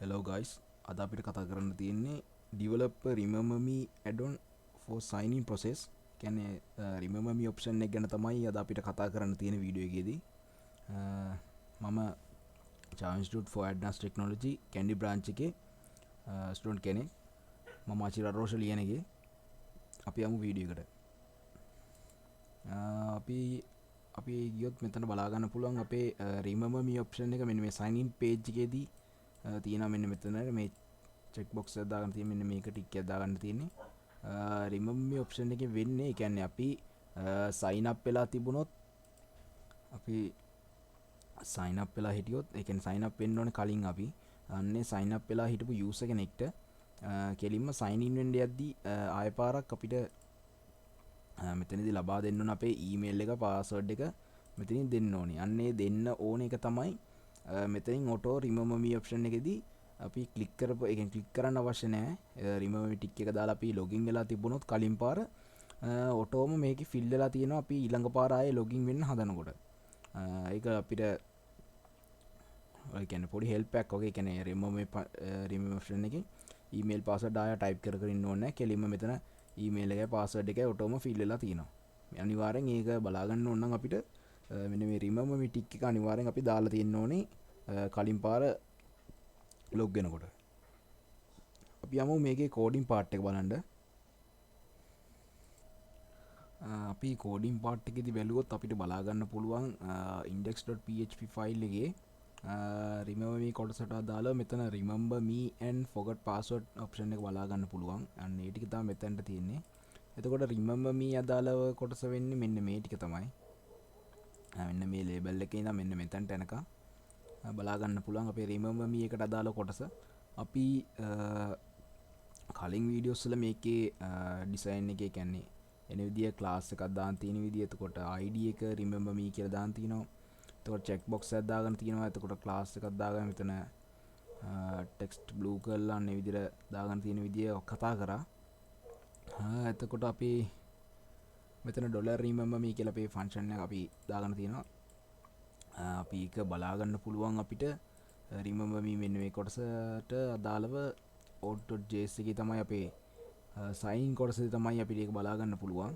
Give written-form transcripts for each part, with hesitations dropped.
Hello guys, අද අපිට කතා කරන්න තියෙන්නේ developer remember me add-on for sign in process. කියන්නේ remember me option එක ගැන තමයි අද අපිට කතා කරන්න තියෙන වීඩියෝ එකේදී. මම Java Institute for Advanced Technology Kandy branch එකේ ස්ටුඩන්ට් කෙනෙක්. මම ආචාර්ය රෝෂල් ලියනගේ. අපි යමු වීඩියෝ එකට. අපි ගියොත් මෙතන බලා ගන්න පුළුවන් අපේ remember me option එක මෙන්න මේ sign in page එකේදී තියෙනවා මෙන්න මෙතන මේ චෙක් බොක්ස් එක දාගන්න තියෙන්නේ මෙන්න මේක ටික් එකක් දාගන්න තියෙන්නේ remember me option එකේ වෙන්නේ ඒ කියන්නේ අපි sign up වෙලා තිබුණොත් අපි sign up වෙලා හිටියොත් ඒ කියන්නේ sign up වෙන්න ඕනේ කලින් අපි අන්නේ sign up වෙලා හිටපු user කෙනෙක්ට කෙලින්ම sign in වෙන්න යද්දී ආය පාරක් අපිට මෙතනදී ලබා දෙන්න ඕන අපේ email එක password එක මෙතනින් දෙන්න ඕනේ. අන්නේ දෙන්න ඕන එක තමයි මෙතනින් auto remember me option එකේදී අපි ක්ලික් කරපුවා ඒ කියන්නේ ක්ලික් කරන්න අවශ්‍ය නැහැ. remember me ටික් එක දාලා අපි login වෙලා තිබුණොත් කලින් පාර ඔටෝම මේකේ fill වෙලා තියෙනවා අපි ඊළඟ පාර ආයේ login වෙන්න හදනකොට. ඒක අපිට ඔය කියන්නේ පොඩි help එකක් වගේ. ඒ කියන්නේ remember option එකේ email password ආය type කර කර ඉන්න ඕනේ නැහැ. කෙලින්ම මෙතන email එකේ password එකේ ඔටෝම fill වෙලා තියෙනවා. අනිවාර්යෙන් ඒක බලා ගන්න ඕන නම් අපිට මෙන්න මේ remember me tick එක අනිවාර්යෙන් අපි දාලා තියෙන්න ඕනේ කලින් පාර log වෙනකොට. අපි යමු මේකේ coding part එක බලන්න. අපි coding part එකේදී බැලුවොත් අපිට බලා ගන්න පුළුවන් index.php file එකේ remember me කොටසට දාලා මෙතන remember me and forgot password option එක බලා ගන්න පුළුවන්. අන්න ඒ ටික තමයි මෙතනට තියෙන්නේ. එතකොට remember me අදාළව කොටස වෙන්නේ මෙන්න මේ ටික තමයි. මෙන්න මේ ලේබල් එකේ ඉඳන් මෙන්න මෙතනට එනකම් බලා ගන්න පුළුවන් අපේ remember me එකට අදාළ කොටස. අපි කලින් වීඩියෝස් වල මේකේ ඩිසයින් එකේ කියන්නේ එන විදිය ක්ලාස් එකක් දාන්න තියෙන විදිය. එතකොට ID එක remember me කියලා දාන්න තියෙනවා. එතකොට check box එකක් දාගන්න තියෙනවා. එතකොට ක්ලාස් එකක් දාගන්න මෙතන text blue කරලා අන්න ඒ විදිහට දාගන්න තියෙන විදිය කතා කරා. එතකොට අපි මෙතන $remember me කියලා අපේ ෆන්ක්ෂන් එක අපි දාගන්න තියෙනවා. අපි ඒක බලා ගන්න පුළුවන් අපිට remember me මෙන්න මේ කොටසට අදාළව out.js එකේ තමයි අපේ sign in කොටසේ තමයි අපිට ඒක බලා ගන්න පුළුවන්.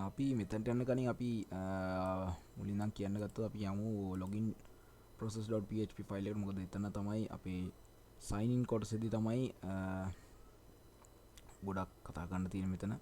අපි මෙතනට යන්න කලින් අපි මුලින් නම් කියන්න ගත්තොත් අපි යමු login process.php ෆයිල් එකට. මොකද එතන තමයි අපේ sign in කොටසේදී තමයි ගොඩක් කතා කරන්න තියෙන මෙතන.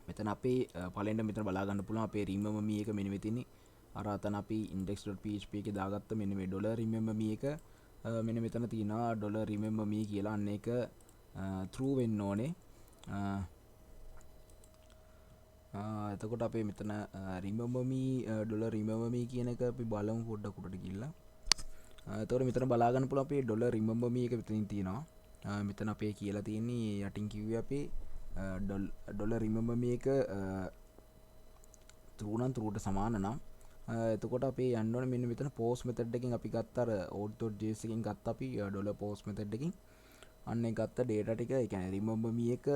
මෙතන අපේ පළවෙනිට මෙතන බලා ගන්න පුළුවන් අපේ remember me එක මෙන්න මෙතන. අර අතන අපි index.php එකේ දාගත්ත මෙන්න මේ $remember me එක මෙන්න මෙතන තියෙනවා $remember me කියලා. අන්න ඒක true වෙන්න ඕනේ. එතකොට අපේ මෙතන remember me $remember me කියන එක අපි බලමු පොඩ්ඩක් උඩට ගිහිල්ලා. එතකොට මෙතන බලා ගන්න පුළුවන් අපේ $remember me එක මෙතනින් තියෙනවා. මෙතන අපේ කියලා තියෙන්නේ යටින් කිව්වේ අපේ $remember me එක true නම් true ට සමාන නම් එතකොට අපේ යන්න ඕනේ මෙන්න මෙතන post method එකෙන් අපි ගත්ත අර out.js එකෙන් ගත්ත අපි $post method එකෙන් අන්න ඒ ගත්ත data ටික ඒ කියන්නේ remember me එක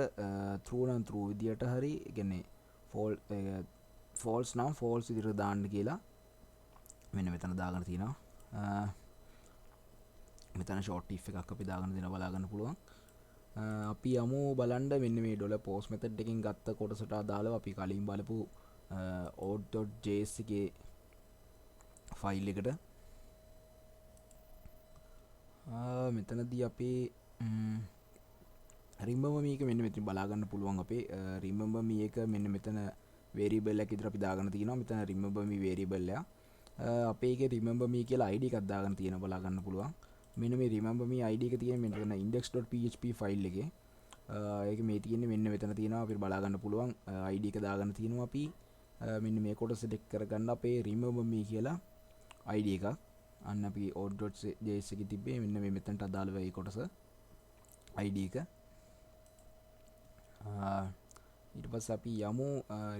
true නම් true විදියට හරි ඒ කියන්නේ false නම් false විදියට දාන්න කියලා මෙන්න මෙතන දාගෙන තියෙනවා. මෙතන short if එකක් අපි දාගෙන දෙනවා බලා ගන්න පුළුවන්. අපි යමු බලන්න මෙන්න මේ $post method එකෙන් ගත්ත කොටසට අදාළව අපි කලින් බලපු out.js එකේ ෆයිල් එකට මෙතනදී අපේ remember me එක මෙන්න මෙතන බලා ගන්න පුළුවන් අපේ remember me එක මෙන්න මෙතන variable එකක් විතර අපි දාගෙන තියෙනවා. මෙතන remember me variable එක. අපේ එකේ remember me කියලා ID එකක් දාගෙන තියෙනවා බලා ගන්න පුළුවන්. මෙන්න මේ remember me ID එක තියෙන මෙතන index.php ෆයිල් එකේ. ඒක මේ තියෙන්නේ මෙන්න මෙතන තියෙනවා අපිට බලා ගන්න පුළුවන් ID එක දාගෙන තියෙනවා අපි මෙන්න මේ කොටස ටික කරගන්න අපේ remember me කියලා ID එකක්. අන්න අපි odd.js එකේ තිබ්බේ මෙන්න මේ මෙතනට අදාළ වෙයි කොටස id එක. ඊට පස්සේ අපි යමු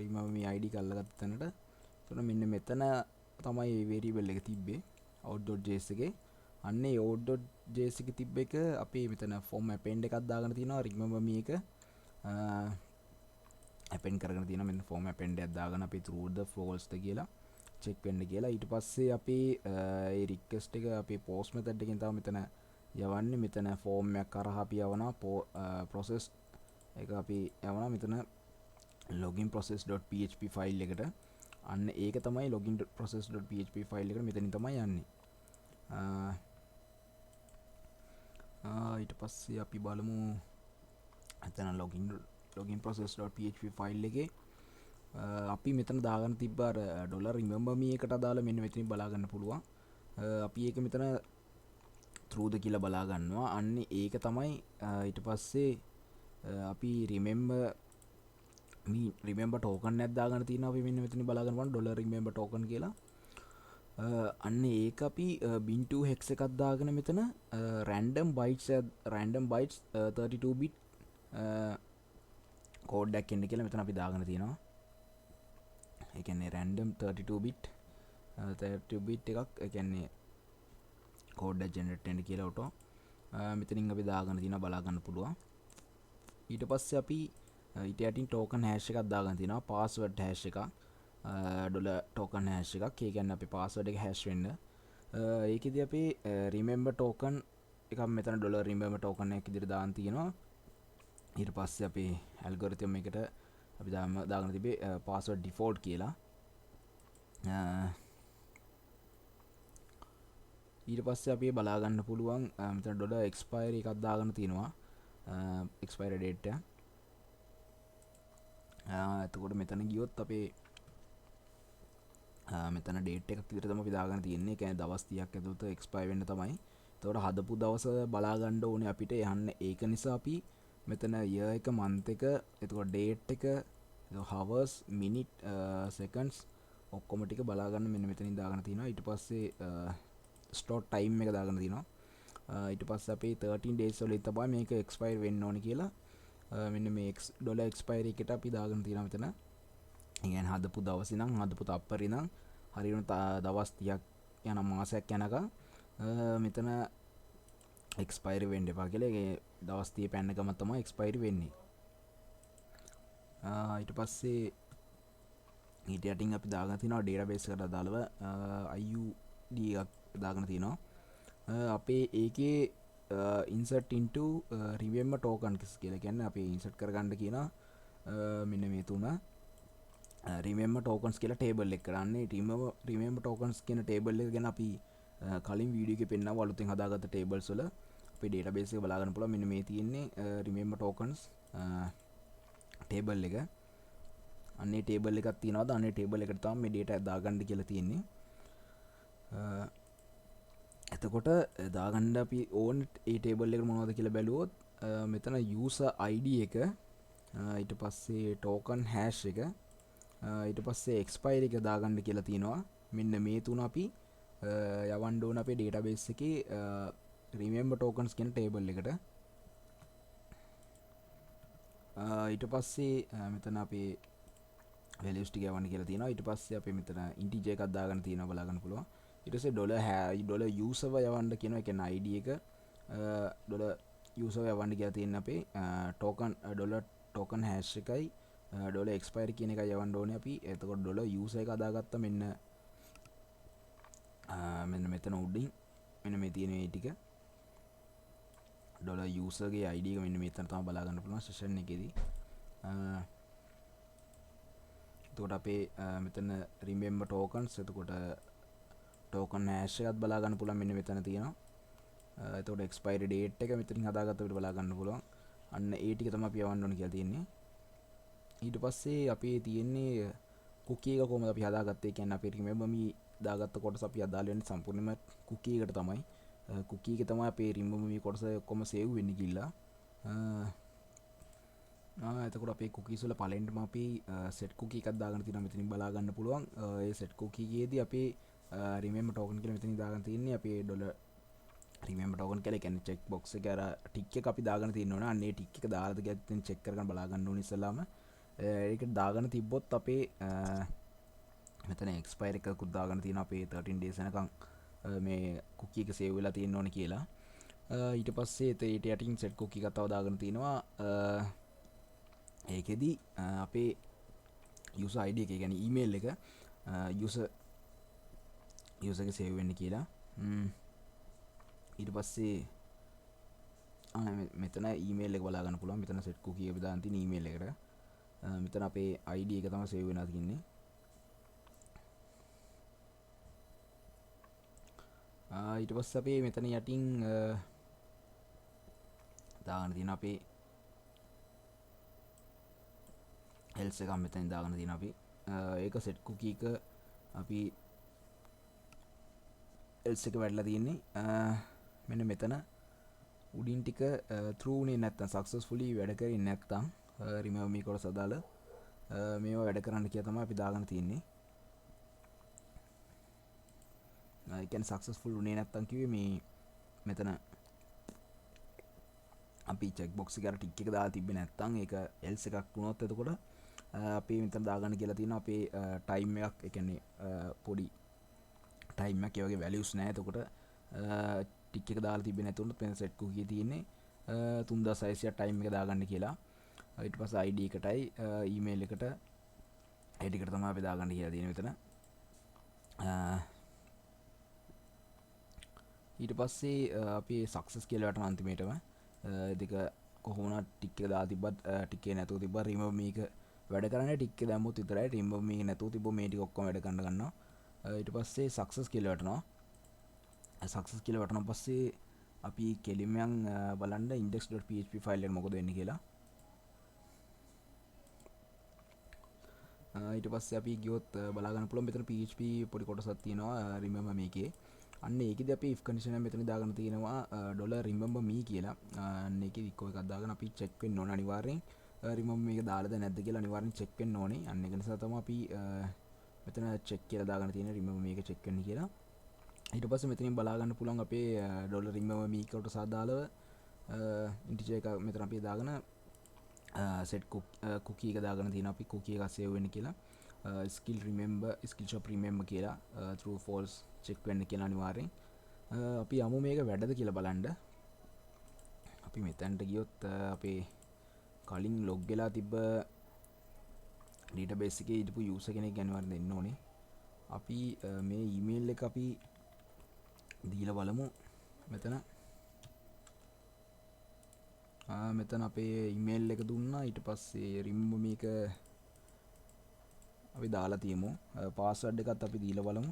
remember me id එක අල්ලගත්ත තැනට. එතකොට මෙන්න මෙතන තමයි මේ variable එක තිබ්බේ out.js එකේ. අන්න ඒ out.js එකේ තිබ්බ එක අපි මෙතන form append එකක් දාගෙන තියෙනවා remember me එක append කරගෙන තියෙනවා. මෙන්න form append එකක් දාගෙන අපි true the false ද කියලා check වෙන්න කියලා. ඊට පස්සේ අපි ඒ request එක අපි post method එකෙන් තමයි මෙතන යවන්නේ. මෙතන form එකක් කරා අපි යවනවා process එක අපි යවනවා මෙතන login process.php ෆයිල් එකට. අන්න ඒක තමයි login process.php ෆයිල් එකට මෙතනින් තමයි යන්නේ. ඊට පස්සේ අපි බලමු එතන login process.php ෆයිල් එකේ අපි මෙතන දාගන්න තිබ්බ අර $remember me එකට අදාළ මෙන්න මෙතනින් බලා ගන්න පුළුවන්. අපි ඒක මෙතන true ද කියලා බලා ගන්නවා. අන්න ඒක තමයි ඊට පස්සේ අපි remember token එකක් දාගන්න තියෙනවා. අපි මෙන්න මෙතනින් බලා ගන්නවා $remember token කියලා. අන්න ඒක අපි bin2 hex එකක් දාගෙන මෙතන random bytes 32 bit කෝඩ් එකක් එන්න කියලා මෙතන අපි දාගෙන තියෙනවා. ඒ කියන්නේ random 32 bit එකක් ඒ කියන්නේ කෝඩ් එක ජෙනරේට් වෙන්න කියලා auto මෙතනින් අපි දාගෙන තියෙනවා බලා ගන්න පුළුවන්. ඊට පස්සේ අපි ඊට යටින් token hash එකක් දාගෙන තියෙනවා password hash එකක් $token hash එකක්. ඒ කියන්නේ අපි password එක hash වෙන්න. ඒකෙදි අපි remember token එකක් මෙතන $remember token එකක් විදිහට දාන්න තියෙනවා. ඊට පස්සේ අපි algorithm එකට අපි දාගෙන තිබේ password default කියලා. ඊට පස්සේ අපි බලා ගන්න පුළුවන් මෙතන $expiry එකක් දාගෙන තියෙනවා expiry date එක. එතකොට මෙතන ගියොත් අපේ මෙතන date එකක් විතර තමයි අපි දාගෙන තියෙන්නේ. ඒ කියන්නේ දවස් 30ක් ඇතුළත expire වෙන්න තමයි. එතකොට හදපු දවස බලා ගන්න ඕනේ අපිට යන්න. ඒක නිසා අපි මෙතන year එක month එක එතකොට date එක hours minute seconds ඔක්කොම ටික බලා ගන්න මෙන්න මෙතනින් දාගෙන තියෙනවා. ඊට පස්සේ start time එක දාගෙන තියෙනවා. ඊට පස්සේ අපි 13 days වලින් තමයි මේක expire වෙන්න ඕනේ කියලා මෙන්න මේ $expiry එකට අපි දාගෙන තියෙනවා මෙතන. ඒ කියන්නේ හදපු දවසේ නම් හදපු තප්පරේ නම් හරියන දවස් 30ක් යන මාසයක් යනකම් මෙතන expire වෙන්න එපා කියලා. ඒ දවස් 30 පැන්න ගම තමයි expire වෙන්නේ. ඊට පස්සේ ඊට යටින් අපි දාගෙන තියෙනවා database එකට අදාළව IUD එකක් දාගෙන තියෙනවා. අපේ ඒකේ insert into remember tokens කියලා කියන්නේ අපි insert කරගන්න කියන මෙන්න මේ තුන remember tokens කියලා table එක කරන්නේ. remember tokens කියන table එක ගැන අපි කලින් වීඩියෝ එකේ පෙන්නනවා අලුතෙන් හදාගත්ත tables වල අපේ database එක බලා ගන්න පුළුවන්. මෙන්න මේ තියෙන්නේ remember tokens table එක. අන්නේ table එකක් තියෙනවාද? අන්නේ table එකට තමයි මේ data දාගන්න කියලා තියෙන්නේ. එතකොට දාගන්න අපි ඕන ඒ table එකට මොනවද කියලා බැලුවොත් මෙතන user id එක ඊට පස්සේ token hash එක ඊට පස්සේ expire එක දාගන්න කියලා තියෙනවා. මෙන්න මේ තුන අපි යවන්න ඕන අපේ database එකේ remember tokens කියන table එකට. ඊට පස්සේ මෙතන අපේ values ටික යවන්න කියලා තියෙනවා. ඊට පස්සේ අපි මෙතන integer එකක් දාගන්න තියෙනවා බලා ගන්න පුළුවන්. ඊට පස්සේ $user යවන්න කියනවා. ඒ කියන්නේ id එක $user යවන්න කියලා තියෙන අපේ token hash එකයි $expire කියන එකයි යවන්න ඕනේ අපි. එතකොට $user එක අදාගත්ත මෙන්න මෙතන උඩින් මෙන්න මේ තියෙන මේ ටික $user ගේ id එක මෙන්න මෙතන තමයි බලා ගන්න පුළුවන් session එකේදී. එතකොට අපේ මෙතන remember tokens එතකොට token hash එකත් බලා ගන්න පුළුවන් මෙන්න මෙතන තියෙනවා. එතකොට expiry date එක මෙතනින් හදාගත්ත අපිට බලා ගන්න පුළුවන්. අන්න ඒ ටික තමයි අපි යවන්න ඕනේ කියලා තියෙන්නේ. ඊට පස්සේ අපි තියෙන්නේ cookie එක කොහොමද අපි හදාගත්තේ කියන්නේ අපි remember me දාගත්ත කොටස අපි අදාළ වෙන්නේ සම්පූර්ණයෙන්ම cookie එකට තමයි. cookie එක තමයි අපේ remember me කොටස ඔක්කොම save වෙන්නේ කියලා. එතකොට අපේ cookies වල පළවෙනිම අපි set cookie එකක් දාගෙන තියෙනවා මෙතනින් බලා ගන්න පුළුවන්. ඒ set cookie එකේදී අපි රිමෙන්බර් ටෝකන් කියලා මෙතන දාගෙන තියෙන්නේ අපේ ඩොලර් රිමෙන්බර් ටෝකන් කියලා. කියන්නේ චෙක් බොක්ස් එක අර ටික් එක අපි දාගෙන තියෙන්න ඕන. අන්න ඒ ටික් එක දාලාද කියලා චෙක් කරගෙන බලා ගන්න ඕනේ ඉස්සලාම. ඒක දාගෙන තිබ්බොත් අපේ මෙතන එක්ස්පයර් එකකුත් දාගෙන තියෙනවා අපේ 13 days යනකම් මේ කුකි එක සේව් වෙලා තියෙන්න ඕනේ කියලා. ඊට පස්සේ ඊට යටින් සෙට් කුකි එකක් තව දාගෙන තිනවා. ඒකෙදි අපේ user id එක කියන්නේ email එක user එක සේව් වෙන්න කියලා. ඊට පස්සේ මෙතන ඊමේල් එක බලා ගන්න පුළුවන්. මෙතන සෙට් කුකි එක දාන්න තියෙන ඊමේල් එකට. මෙතන අපේ id එක තමයි සේව් වෙනවා තියෙන්නේ. ඊට පස්සේ අපේ මෙතන යටින් දාගන්න තියෙන අපේ else එකක් මෙතන දාගන්න තියෙන අපි ඒක set cookie එක අපි else එක වැඩිලා තියෙන්නේ මෙන්න මෙතන උඩින් ටික through නේ නැත්තම් successfully වැඩ කරේ නැත්තම් remove me කොටස දාලා මේවා වැඩ කරන්න කියලා තමයි අපි දාගන්න තියෙන්නේ. ඒ කියන්නේ successful උනේ නැත්තම් කිව්වේ මේ මෙතන අපි චෙක් බොක්ස් එක අර ටික් එක දාලා තිබ්බේ නැත්තම් ඒක else එකක් වුණොත් එතකොට අපි මෙතන දාගන්න කියලා තියෙනවා අපේ time එකක්. ඒ කියන්නේ පොඩි time එකක් ඒ වගේ values නැහැ. එතකොට ටික් එක දාලා තිබ්බේ නැතුනොත් මෙතන set cookie තියෙන්නේ 3600 time එක දාගන්න කියලා. ඊට පස්සේ id එකටයි email එකට id එකට තමයි අපි දාගන්න කියලා තියෙන්නේ මෙතන. ඊට පස්සේ අපි සක්සස් කියලා වටන අන්තිමේටම දෙක කොහොමද ටික් එක දාලා තිබ්බත් ටික් එක නැතුව තිබ්බා රිමූව් මේක වැඩ කරන්නේ ටික් එක දැම්මොත් විතරයි. රිමූව් මේක නැතුව තිබ්බො මේ ටික ඔක්කොම වැඩ කරන්න ගන්නවා. ඊට පස්සේ සක්සස් කියලා වටනවා. සක්සස් කියලා වටන පස්සේ අපි කෙලින්ම බලන්න index.php ෆයිල් එක මොකද වෙන්නේ කියලා. ඊට පස්සේ අපි ගියොත් බලා ගන්න පුළුවන් මෙතන php පොඩි කොටසක් තියෙනවා remember මේකේ. අන්න ඒකෙදි අපි if condition එක මෙතන දාගෙන තියෙනවා $remember me කියලා. අන්න ඒකෙදි ඉක්කෝ එකක් දාගෙන අපි check වෙන්න ඕන අනිවාර්යෙන් remember මේක දාලාද නැද්ද කියලා අනිවාර්යෙන් check වෙන්න ඕනේ. අන්න ඒක නිසා තමයි අපි මෙතන check කියලා දාගෙන තියෙන්නේ remember මේක check වෙන්න කියලා. ඊට පස්සේ මෙතනින් බලා ගන්න පුළුවන් අපේ $remember me කට සාදාලව integer එක මෙතන අපි දාගෙන set cookie එක දාගෙන තියෙනවා අපි cookie එක save වෙන්න කියලා. skill shop remember කියලා true false check වෙන්න කියලා අනිවාර්යෙන්. අපි යමු මේක වැඩද කියලා බලන්න. අපි මෙතනට ගියොත් අපේ කලින් log වෙලා තිබ්බ database එකේ හිටපු user කෙනෙක් අනිවාර්යෙන් දෙන්න ඕනේ. අපි මේ email එක අපි දීලා බලමු. මෙතන අපේ email එක දුන්නා. ඊට පස්සේ remember මේක අපි දාලා තියමු. password එකත් අපි දීලා බලමු.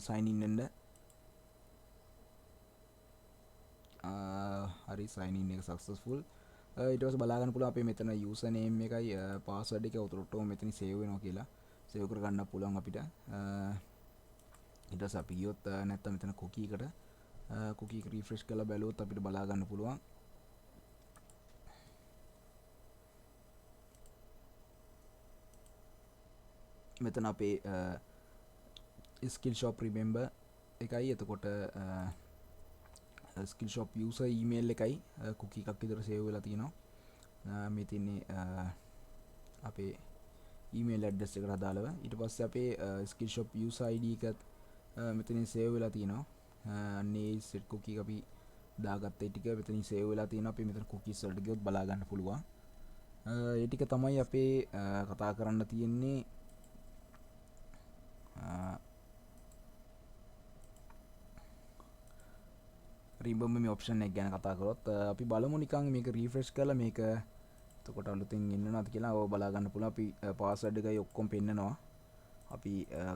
sign in වෙන්න. හරි sign in එක successful. ඊට පස්සේ බලා ගන්න පුළුවන් අපේ මෙතන user name එකයි password එක උතරටම මෙතන save වෙනවා කියලා. save කර ගන්න පුළුවන් අපිට. ඊට පස්සේ අපි ගියොත් නැත්තම් මෙතන cookie එකට cookie එක refresh කරලා බැලුවොත් අපිට බලා ගන්න පුළුවන්. මෙතන අපේ skill shop remember එකයි එතකොට skill shop user email එකයි cookie එකක් විතර save වෙලා තියෙනවා. මේ තියන්නේ අපේ email address එකට අදාළව. ඊට පස්සේ අපේ skill shop user id එකත් මෙතනින් save වෙලා තියෙනවා. අන්නේ set cookie එක අපි දාගත්ත ඒ ටික මෙතනින් save වෙලා තියෙනවා. අපි මෙතන cookies වලට ගියොත් බලා ගන්න පුළුවන්. ඒ ටික තමයි අපේ කතා කරන්න තියෙන්නේ. remember me option එක ගැන කතා කරොත් අපි බලමු නිකන් මේක refresh කරලා මේක එතකොට අලුතෙන් එන්නවද කියලා ඔය බලා ගන්න පුළුවන්. අපි password එකයි ඔක්කොම පෙන්නනවා. අපි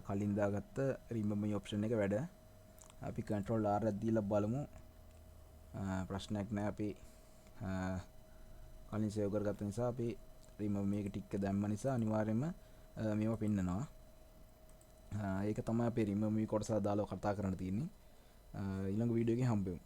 කලින් දාගත්ත remember me option එක වැඩ. අපි control R එකක් දීලා බලමු. ප්‍රශ්නයක් නැහැ. අපි කලින් save කරගත්ත නිසා අපි remember මේක ටික දැම්ම නිසා අනිවාර්යයෙන්ම මේවා පෙන්නනවා. ඒක තමයි අපේ remember me කොටස දාලා කතා කරන්න තියෙන්නේ. ඊළඟ වීඩියෝ එකේ හම්බෙමු.